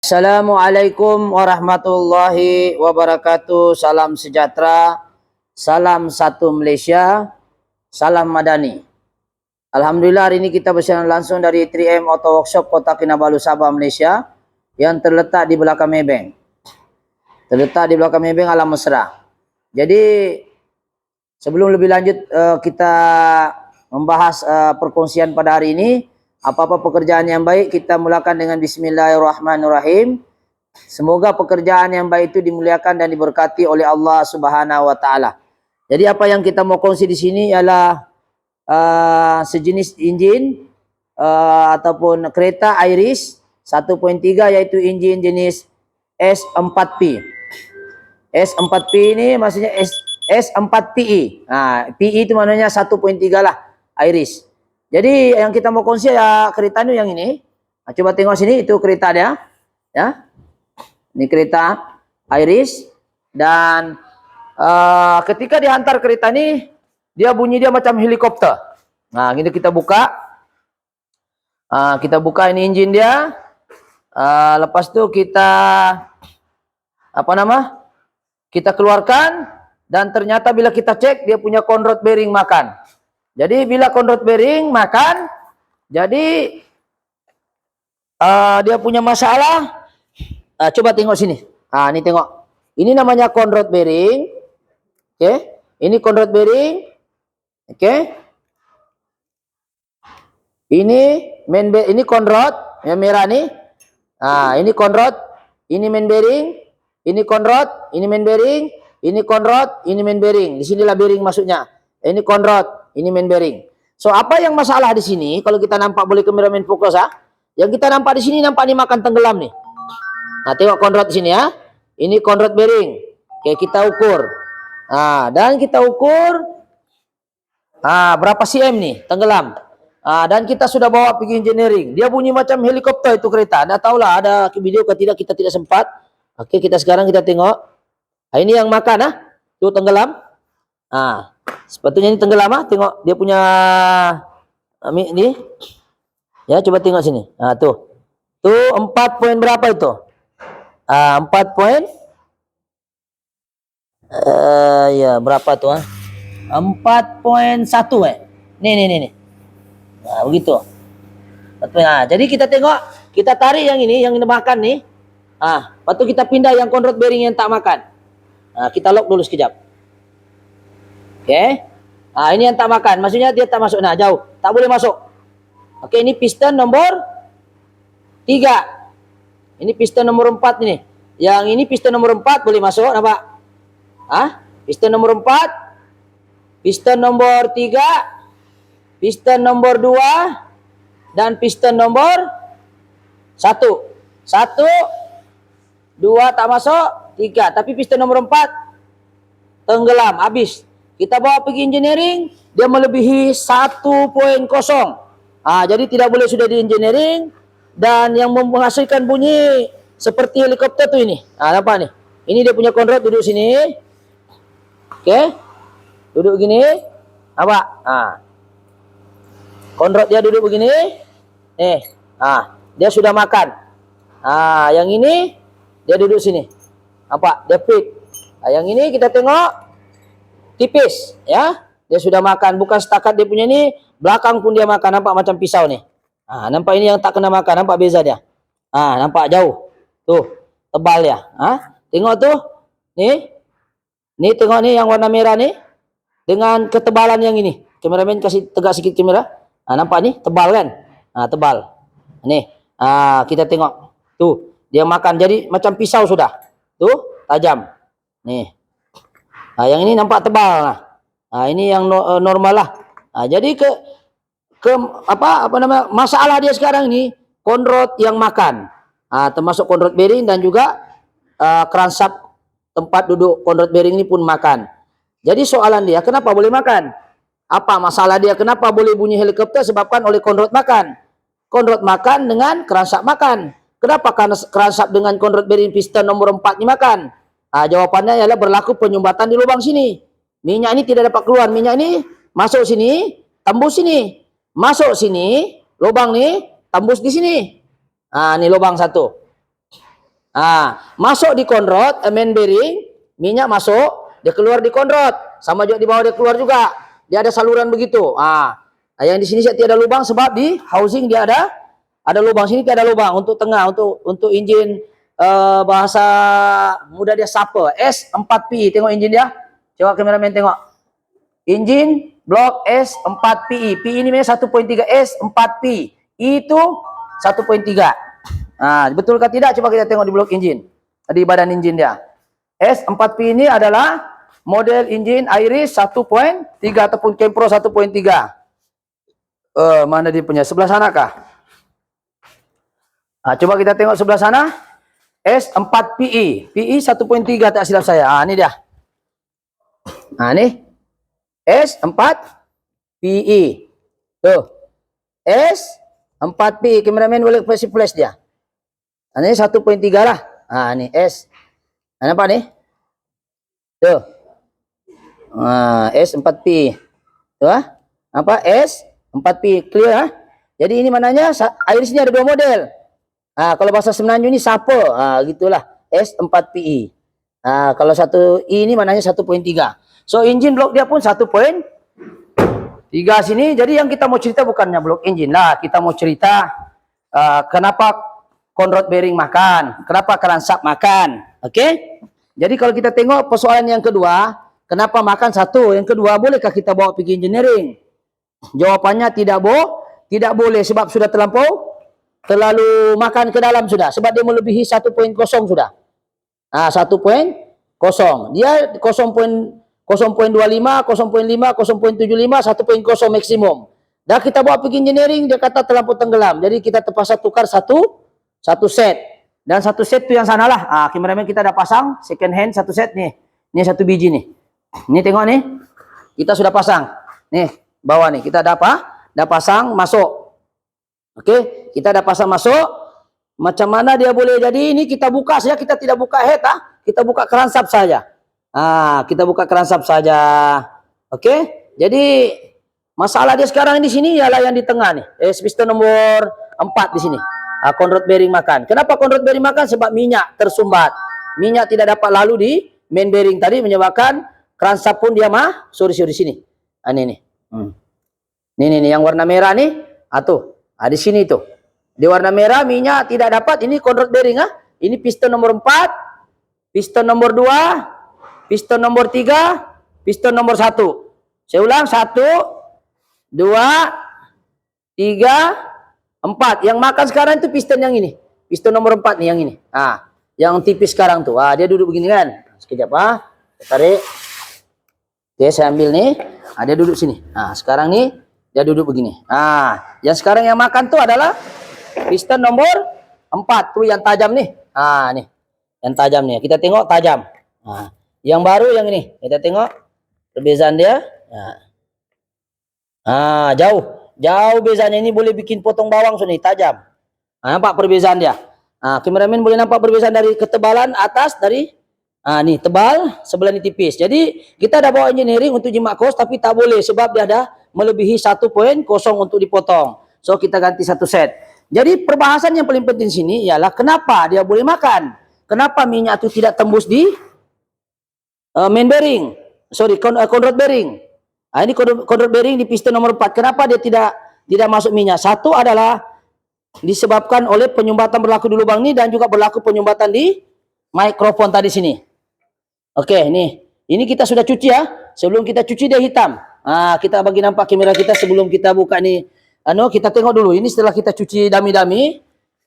Assalamualaikum warahmatullahi wabarakatuh. Salam sejahtera, salam satu Malaysia, salam Madani. Alhamdulillah hari ini kita bersiaran langsung dari 3M Auto Workshop Kota Kinabalu, Sabah, Malaysia yang terletak di belakang Maybank. Terletak di belakang Maybank Alam Mesra. Jadi sebelum lebih lanjut kita membahas perkongsian pada hari ini, apa-apa pekerjaan yang baik kita mulakan dengan Bismillahirrahmanirrahim. Semoga pekerjaan yang baik itu dimuliakan dan diberkati oleh Allah Subhanahu wa taala. Jadi apa yang kita mau kongsi di sini ialah sejenis enjin ataupun kereta Iris 1.3, yaitu enjin jenis S4P. S4P ini maksudnya S4PE. Nah, PE itu maknanya 1.3 lah, Iris. Jadi yang kita mau kongsi ya kereta ini yang ini. Nah, coba tengok sini, itu kereta dia, ya. Ini kereta Iris, dan ketika dihantar kereta ini, dia bunyi dia macam helikopter. Nah, ini kita buka. Kita buka ini enjin dia. Lepas itu kita kita keluarkan, dan ternyata bila kita cek dia punya conrod bearing makan. Jadi bila conrod bearing makan, jadi dia punya masalah. Coba tengok sini. Ini tengok. Ini namanya conrod bearing. Oke. Ini conrod bearing. Oke. Ini main bearing, ini conrod yang merah nih. Ini conrod, ini main bearing, ini conrod, ini main bearing, ini conrod, ini main bearing. Di sinilah bearing masuknya. Ini conrod, ini main bearing. So apa yang masalah di sini? Kalau kita nampak, boleh kameramen fokus Yang kita nampak di sini, nampak ini makan tenggelam nih. Nah, tengok conrod di sini ya. Ini conrod bearing. Oke, kita ukur. Dan kita ukur berapa cm nih tenggelam. Dan kita sudah bawa pergi engineering. Dia bunyi macam helikopter itu kereta. Anda tahulah ada video ke tidak, kita tidak sempat. Oke, sekarang kita tengok. Ini yang makan Tuh tenggelam. Sepatutnya ini tenggelam Tengok dia punya ini. Ya, coba tengok sini. Tuh. Tuh 4 poin berapa itu? 4 poin. Ya, berapa tuh 4.1 Nih. Begitu. Jadi kita tengok, kita tarik yang ini, yang makan nih. Lepas itu kita pindah yang conrod bearing yang tak makan. Kita lock dulu sekejap. Oke. Ini yang tak makan, maksudnya dia tak masuk. Jauh, tak boleh masuk. Oke, ini piston nomor 3. Ini piston nomor 4 ini. Yang ini piston nomor 4 boleh masuk, nampak? Piston nomor 4, piston nomor 3, piston nomor 2, dan piston nomor 1. 1, 2 tak masuk, 3. Tapi piston nomor 4 tenggelam, habis. Kita bawa pergi engineering, dia melebihi 1.0. Jadi tidak boleh sudah di engineering, dan yang menghasilkan bunyi seperti helikopter tuh ini. Nampak nih? Ini dia punya conrod duduk sini. Oke. Duduk gini. Nampak? Conrod dia duduk begini. Dia sudah makan. Yang ini dia duduk sini. Nampak? Dia fit. Yang ini kita tengok tipis, ya. Dia sudah makan, bukan setakat dia punya ini, belakang pun dia makan. Nampak macam pisau nih. Nampak ini yang tak kena makan, nampak beza dia. Nampak jauh. Tuh, tebal ya. Tengok tuh. Nih. Nih tengok nih yang warna merah nih dengan ketebalan yang ini. Kameramen kasih tegak sikit kamera. Nampak nih, tebal kan? Tebal. Nih, kita tengok. Tuh, dia makan jadi macam pisau sudah. Tuh, tajam. Nih. Yang ini nampak tebal. Ini yang normal lah. Jadi masalah dia sekarang ini conrod yang makan. Termasuk conrod bearing dan juga crankshaft tempat duduk conrod bearing ini pun makan. Jadi soalan dia, kenapa boleh makan? Apa masalah dia? Kenapa boleh bunyi helikopter? Sebabkan oleh conrod makan. Conrod makan dengan crankshaft makan. Kenapa crankshaft dengan conrod bearing piston nomor 4 ini makan? Jawabannya ialah berlaku penyumbatan di lubang sini. Minyak ini tidak dapat keluar. Minyak ini masuk sini, tembus sini. Masuk sini, lubang nih, tembus di sini. Ini lubang satu. Masuk di konrod, main bearing, minyak masuk, dia keluar di konrod, sama juga di bawah dia keluar juga. Dia ada saluran begitu. Yang di sini tiada lubang sebab di housing dia ada lubang, sini tiada lubang untuk tengah, untuk injin bahasa muda dia Saper S4PI. Tengok injin dia. Coba kameramen tengok. Injin blok S4PI. PI ini memang 1.3, S4P. Itu 1.3. Betulkah tidak? Coba kita tengok di blok injin. Di badan injin dia. S4P ini adalah model injin Iris 1.3 ataupun Kempro 1.3. Mana dia punya? Sebelah sana kah? Coba kita tengok sebelah sana. S4PI. PI 1.3 tak silap saya. Ini dia. Ini S4PI. Tuh. S4PI. Kameramen boleh flash dia. Ini 1.3 lah. Ini S. Nampak nih? Tuh. S4PI. Tuh. Apa? S4PI. Clear? Jadi ini mananya Iris ini ada dua model. Kalau bahasa Semenanjung ini Saper. Gitulah. S4PI. Kalau 1I ini mananya 1.3. So engine blok dia pun 1.3 sini. Jadi yang kita mau cerita bukannya blok engine lah. Kita mau cerita kenapa conrod bearing makan, kenapa crankshaft makan. Oke? Jadi kalau kita tengok persoalan yang kedua, kenapa makan satu? Yang kedua, bolehkah kita bawa pergi engineering? Jawapannya tidak boleh sebab sudah terlalu makan ke dalam sudah. Sebab dia melebihi 1.0 sudah. 1.0. Dia 0.25, 0.5, 0.75, 1.0 maksimum. Dan kita bawa pergi engineering, dia kata terlampau tenggelam. Jadi kita terpaksa tukar satu set. Dan satu set itu yang sanalah. Kameramen kita dah pasang second hand satu set nih. Ini satu biji nih. Ini tengok nih. Kita sudah pasang. Nih, bawah nih kita dah pasang masuk. Oke, kita dah pasang masuk. Macam mana dia boleh jadi? Ini kita buka saja, kita tidak buka head, kita buka crankshaft saja. Kita buka crankshaft saja. Oke? Jadi masalah dia sekarang di sini ialah yang di tengah nih. Piston nomor 4 di sini. Conrod bearing makan. Kenapa conrod bearing makan? Sebab minyak tersumbat. Minyak tidak dapat lalu di main bearing tadi menyebabkan crankshaft pun dia sorry sini. Ini nih. Nih yang warna merah nih. Tuh. Di sini tuh. Di warna merah minyak tidak dapat. Ini conrod bearing. Ini piston nomor 4. Piston nomor 2. Piston nomor 3. Piston nomor 1. Saya ulang. 1, 2, 3, 4. Yang makan sekarang itu piston yang ini. Piston nomor 4 nih yang ini. Yang tipis sekarang tuh. Dia duduk begini kan. Sekejap saya tarik. Oke, saya ambil nih. Dia duduk sini. Sekarang nih dia duduk begini. Yang sekarang yang makan tuh adalah piston nomor 4 tuh yang tajam nih. Nih. Yang tajam nih. Kita tengok tajam. Yang baru yang ini. Kita tengok perbezaan dia. Jauh bezanya. Ini boleh bikin potong bawang nih, tajam. Nampak perbezaan dia. Kameramen boleh nampak perbezaan dari ketebalan atas dari nih tebal, sebelah ini tipis. Jadi kita ada bawa engineering untuk jimat kos tapi tak boleh sebab dia ada melebihi 1.0 untuk dipotong. So kita ganti satu set. Jadi perbahasan yang paling penting sini ialah kenapa dia boleh makan. Kenapa minyak itu tidak tembus di main bearing. Conrod bearing. Ini conrod bearing di piston nomor 4. Kenapa dia tidak masuk minyak? Satu adalah disebabkan oleh penyumbatan berlaku di lubang ini dan juga berlaku penyumbatan di mikrofon tadi sini. Oke, nih. Ini kita sudah cuci ya. Sebelum kita cuci dia hitam. Kita bagi nampak kamera kita sebelum kita buka nih. Kita tengok dulu. Ini setelah kita cuci dami-dami,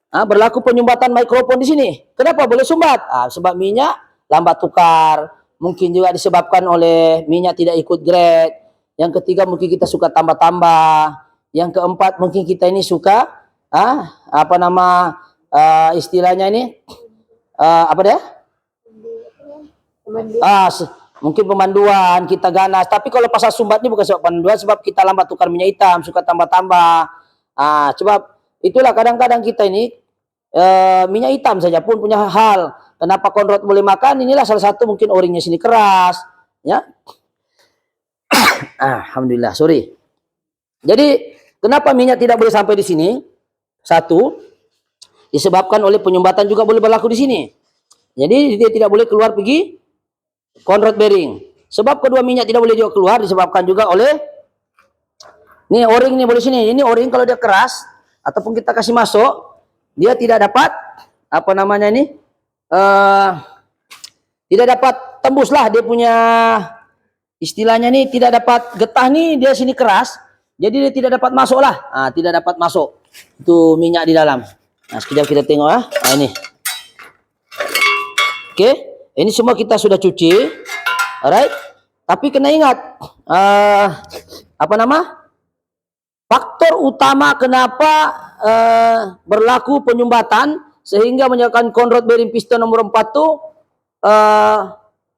berlaku penyumbatan mikrofon di sini. Kenapa boleh sumbat? Sebab minyak lambat tukar. Mungkin juga disebabkan oleh minyak tidak ikut grade. Yang ketiga mungkin kita suka tambah-tambah. Yang keempat mungkin kita ini suka istilahnya ini apa dia? Mungkin pemanduan kita ganas. Tapi kalau pasal sumbat ini bukan sebab pemanduan, sebab kita lambat tukar minyak hitam, suka tambah-tambah. Sebab itulah kadang-kadang kita ini minyak hitam saja pun punya hal. Kenapa conrod boleh makan? Inilah salah satu mungkin o-ringnya sini keras, ya. Alhamdulillah, sorry. Jadi kenapa minyak tidak boleh sampai di sini? Satu, disebabkan oleh penyumbatan juga boleh berlaku di sini. Jadi dia tidak boleh keluar pergi conrod bearing. Sebab kedua minyak tidak boleh juga keluar disebabkan juga oleh ini o-ring nih boleh sini. Ini o-ring kalau dia keras ataupun kita kasih masuk, dia tidak dapat apa namanya ini? Tidak dapat tembuslah dia punya istilahnya nih, tidak dapat getah nih, dia sini keras. Jadi dia tidak dapat masuk lah. Tidak dapat masuk. Itu minyak di dalam. Sekejap kita tengok ya. Ini. Oke, ini semua kita sudah cuci. Alright. Tapi kena ingat apa nama? Faktor utama kenapa berlaku penyumbatan sehingga menyebabkan conrod bearing piston nomor 4 itu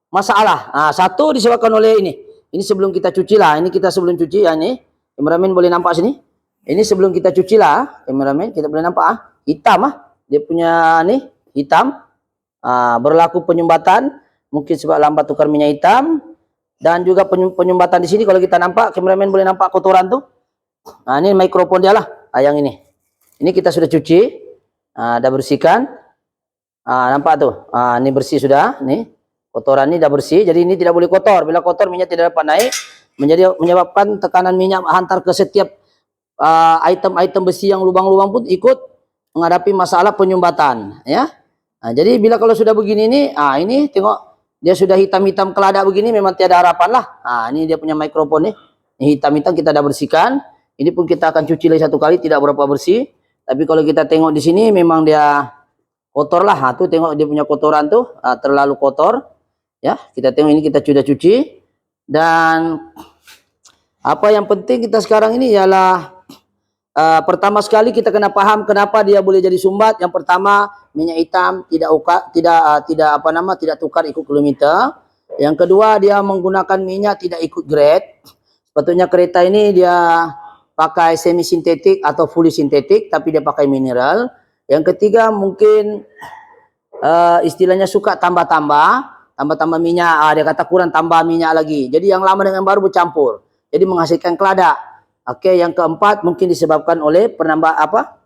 masalah. Satu disebabkan oleh ini. Ini sebelum kita cuci lah. Ini kita sebelum cuci ya ini. Kameramen boleh nampak sini. Ini sebelum kita cuci lah. Kameramen kita boleh nampak hitam dia punya nih hitam. Berlaku penyumbatan mungkin sebab lambat tukar minyak hitam dan juga penyumbatan di sini kalau kita nampak kameramen boleh nampak kotoran tuh. Ini mikrofon dia lah. Yang ini. Ini kita sudah cuci. Dah bersihkan. Nampak tuh. Ini bersih sudah. Nih. Kotoran ini dah bersih. Jadi ini tidak boleh kotor. Bila kotor minyak tidak dapat naik. Menyebabkan tekanan minyak hantar ke setiap item-item besi yang lubang-lubang pun ikut menghadapi masalah penyumbatan. Ya. Jadi bila kalau sudah begini nih. Ini tengok. Dia sudah hitam-hitam keladak begini. Memang tiada harapan lah. Ini dia punya mikrofon nih. Ini hitam-hitam kita dah bersihkan. Ini pun kita akan cuci lagi satu kali, tidak berapa bersih. Tapi kalau kita tengok di sini memang dia kotor lah. Tuh tengok dia punya kotoran tuh, terlalu kotor. Ya, kita tengok ini kita sudah cuci. Dan apa yang penting kita sekarang ini ialah pertama sekali kita kena paham kenapa dia boleh jadi sumbat. Yang pertama, minyak hitam tidak tukar ikut kilometer. Yang kedua, dia menggunakan minyak tidak ikut grade. Sepatutnya kereta ini dia pakai semi sintetik atau fully sintetik, tapi dia pakai mineral. Yang ketiga mungkin istilahnya suka tambah-tambah minyak. Dia kata kurang tambah minyak lagi. Jadi yang lama dengan baru bercampur. Jadi menghasilkan keladak. Oke, yang keempat mungkin disebabkan oleh penambah apa?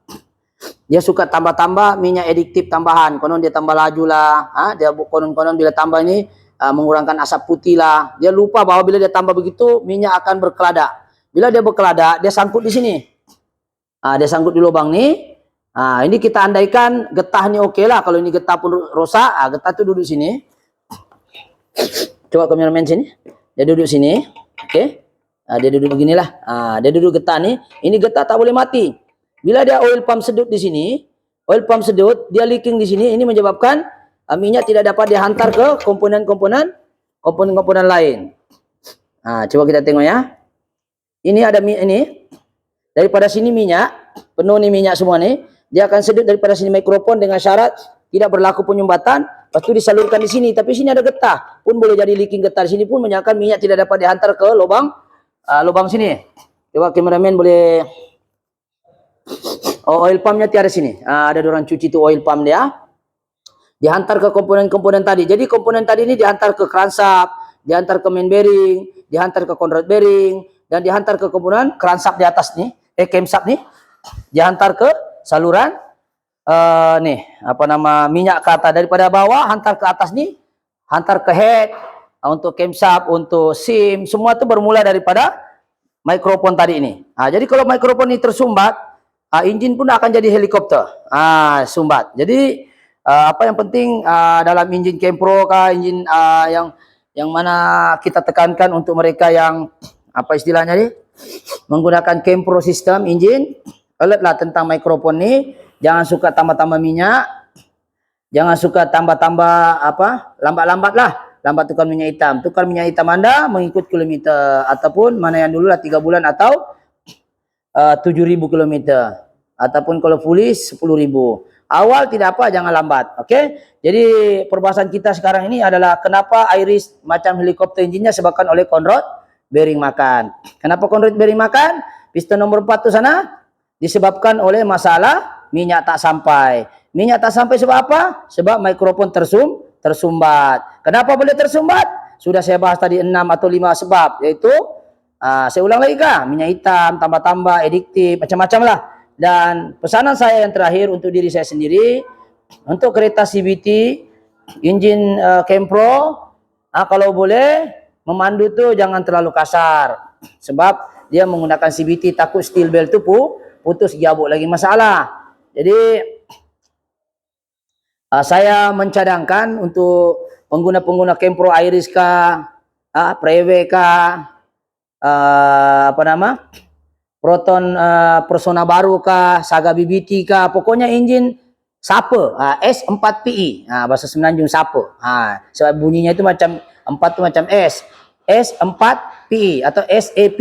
Dia suka tambah-tambah minyak adiktif tambahan. Konon dia tambah laju lah. Dia konon bila tambah ini mengurangkan asap putih lah. Dia lupa bahwa bila dia tambah begitu minyak akan berkeladak. Bila dia berkeladak, dia sangkut di sini. Dia sangkut di lubang ni. Ini kita andaikan getah ni okey lah. Kalau ini getah pun rosak, getah tu duduk sini. Coba kameramen sini. Dia duduk sini. Okey. Dia duduk beginilah. Dia duduk getah ni. Ini getah tak boleh mati. Bila dia oil pump sedut di sini, oil pump sedut, dia leaking di sini. Ini menyebabkan minyak tidak dapat dihantar ke komponen-komponen lain. Coba kita tengok ya. Ini ada ini daripada sini minyak penuh nih minyak semua nih, dia akan sedut daripada sini mikrofon dengan syarat tidak berlaku penyumbatan, lepas itu disalurkan di sini. Tapi sini ada getah pun boleh jadi leaking getah di sini pun menyebabkan minyak tidak dapat dihantar ke lubang sini. Coba kameramen boleh oil pumpnya tiada sini. Ada orang cuci tu oil pump dia dihantar ke komponen-komponen tadi. Jadi komponen tadi ini dihantar ke crankshaft, dihantar ke main bearing, dihantar ke conrod bearing, dan dihantar ke komponen crankshaft di atas nih, camshaft nih, dihantar ke saluran minyak ke atas daripada bawah hantar ke atas nih, hantar ke head untuk camshaft, untuk sim, semua itu bermula daripada mikrofon tadi ini. Jadi kalau mikrofon ini tersumbat, engine pun akan jadi helikopter, sumbat. Jadi apa yang penting dalam engine Kempro kah, engine yang mana kita tekankan untuk mereka yang apa istilahnya nih, menggunakan Kempro sistem engine, alert lah tentang mikrofon nih. Jangan suka tambah-tambah minyak, jangan suka tambah-tambah lambat-lambat lah, lambat tukar minyak hitam. Tukar minyak hitam Anda mengikut kilometer, ataupun mana yang dulu lah 3 bulan atau 7.000 kilometer, ataupun kalau fully 10.000. Awal tidak apa, jangan lambat. Oke. Jadi perbahasan kita sekarang ini adalah kenapa iris macam helikopter engine-nya sebabkan oleh conrod bearing makan. Kenapa conrod bearing makan? Piston nomor 4 tu sana disebabkan oleh masalah minyak tak sampai. Minyak tak sampai sebab apa? Sebab mikrofon tersumbat. Kenapa boleh tersumbat? Sudah saya bahas tadi 6 atau 5 sebab, yaitu saya ulang lagi kah? Minyak hitam, tambah-tambah, adiktif, macam-macam lah. Dan pesanan saya yang terakhir untuk diri saya sendiri, untuk kereta CVT Engine Kempro, kalau boleh memandu tuh jangan terlalu kasar, sebab dia menggunakan CVT, takut steel belt tu putus giabuk lagi masalah. Jadi saya mencadangkan untuk pengguna-pengguna Kempro Iris kah, Prewe kah, apa nama, Proton Persona baru kah, Saga BBT kah, pokoknya engine Sape, S4PI, bahasa Semenanjung Sape. Sebab bunyinya itu macam 4 itu macam S, S4PI atau SAP.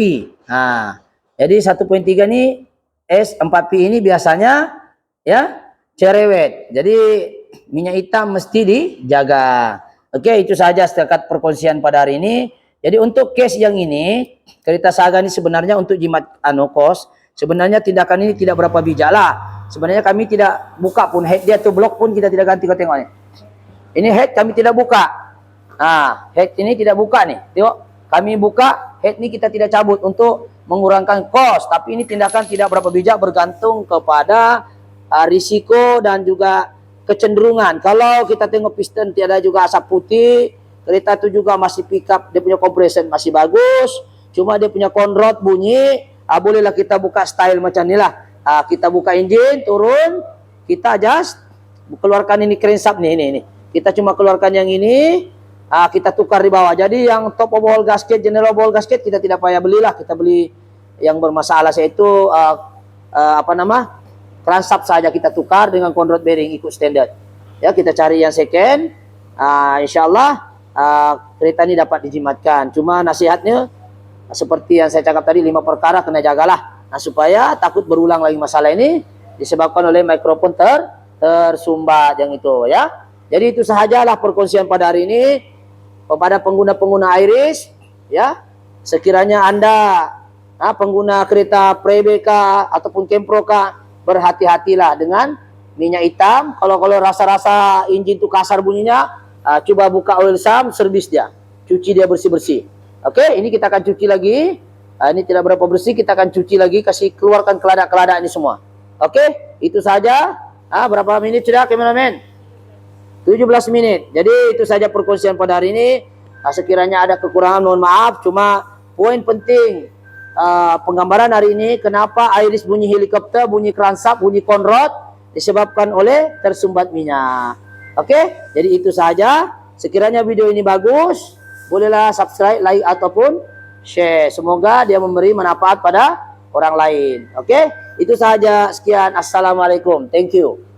Jadi 1.3 ini S4PI ini biasanya ya cerewet. Jadi minyak hitam mesti dijaga. Oke, itu saja setakat perkongsian pada hari ini. Jadi untuk case yang ini, kereta Saga ini sebenarnya untuk jimat kos, sebenarnya tindakan ini tidak berapa bijak lah. Sebenarnya kami tidak buka pun head dia tuh, blok pun kita tidak ganti. Kau tengok ni. Ini head kami tidak buka. Head ini tidak buka nih. Tengok, kami buka head ini kita tidak cabut untuk mengurangkan kos. Tapi ini tindakan tidak berapa bijak, bergantung kepada risiko dan juga kecenderungan. Kalau kita tengok piston tiada juga asap putih, kereta itu juga masih pick up, dia punya compression masih bagus, cuma dia punya conrod bunyi, bolehlah kita buka style macam ni lah. Kita buka engine, turun, kita adjust, keluarkan ini crankshaft nih, ini. Kita cuma keluarkan yang ini, kita tukar di bawah. Jadi yang top overhaul gasket, general overhaul gasket kita tidak payah belilah, kita beli yang bermasalah, yaitu apa nama, crankshaft saja kita tukar dengan conrod bearing ikut standard. Ya, kita cari yang second, insyaallah kereta ini dapat dijimatkan. Cuma nasihatnya seperti yang saya cakap tadi, 5 perkara kena jagalah. Supaya takut berulang lagi masalah ini disebabkan oleh mikrofon tersumbat yang itu ya. Jadi itu sahajalah perkongsian pada hari ini kepada pengguna-pengguna Iris ya. Sekiranya Anda pengguna kereta Prewe ataupun Kempro berhati-hatilah dengan minyak hitam. Kalau rasa-rasa engine itu kasar bunyinya, coba buka oil sump, servis dia, cuci dia bersih-bersih. Oke, ini kita akan cuci lagi. Ini tidak berapa bersih, kita akan cuci lagi, kasih keluarkan keladak-keladak ini semua. Oke, itu saja. Berapa menit sudah, kameramen? 17 menit. Jadi itu saja perkongsian pada hari ini. Sekiranya ada kekurangan mohon maaf. Cuma poin penting penggambaran hari ini, kenapa Iris bunyi helikopter, bunyi crankshaft, bunyi conrod, disebabkan oleh tersumbat minyak. Oke, jadi itu saja. Sekiranya video ini bagus, bolehlah subscribe, like ataupun share. Semoga dia memberi manfaat pada orang lain. Oke, itu saja. Sekian. Assalamualaikum. Thank you.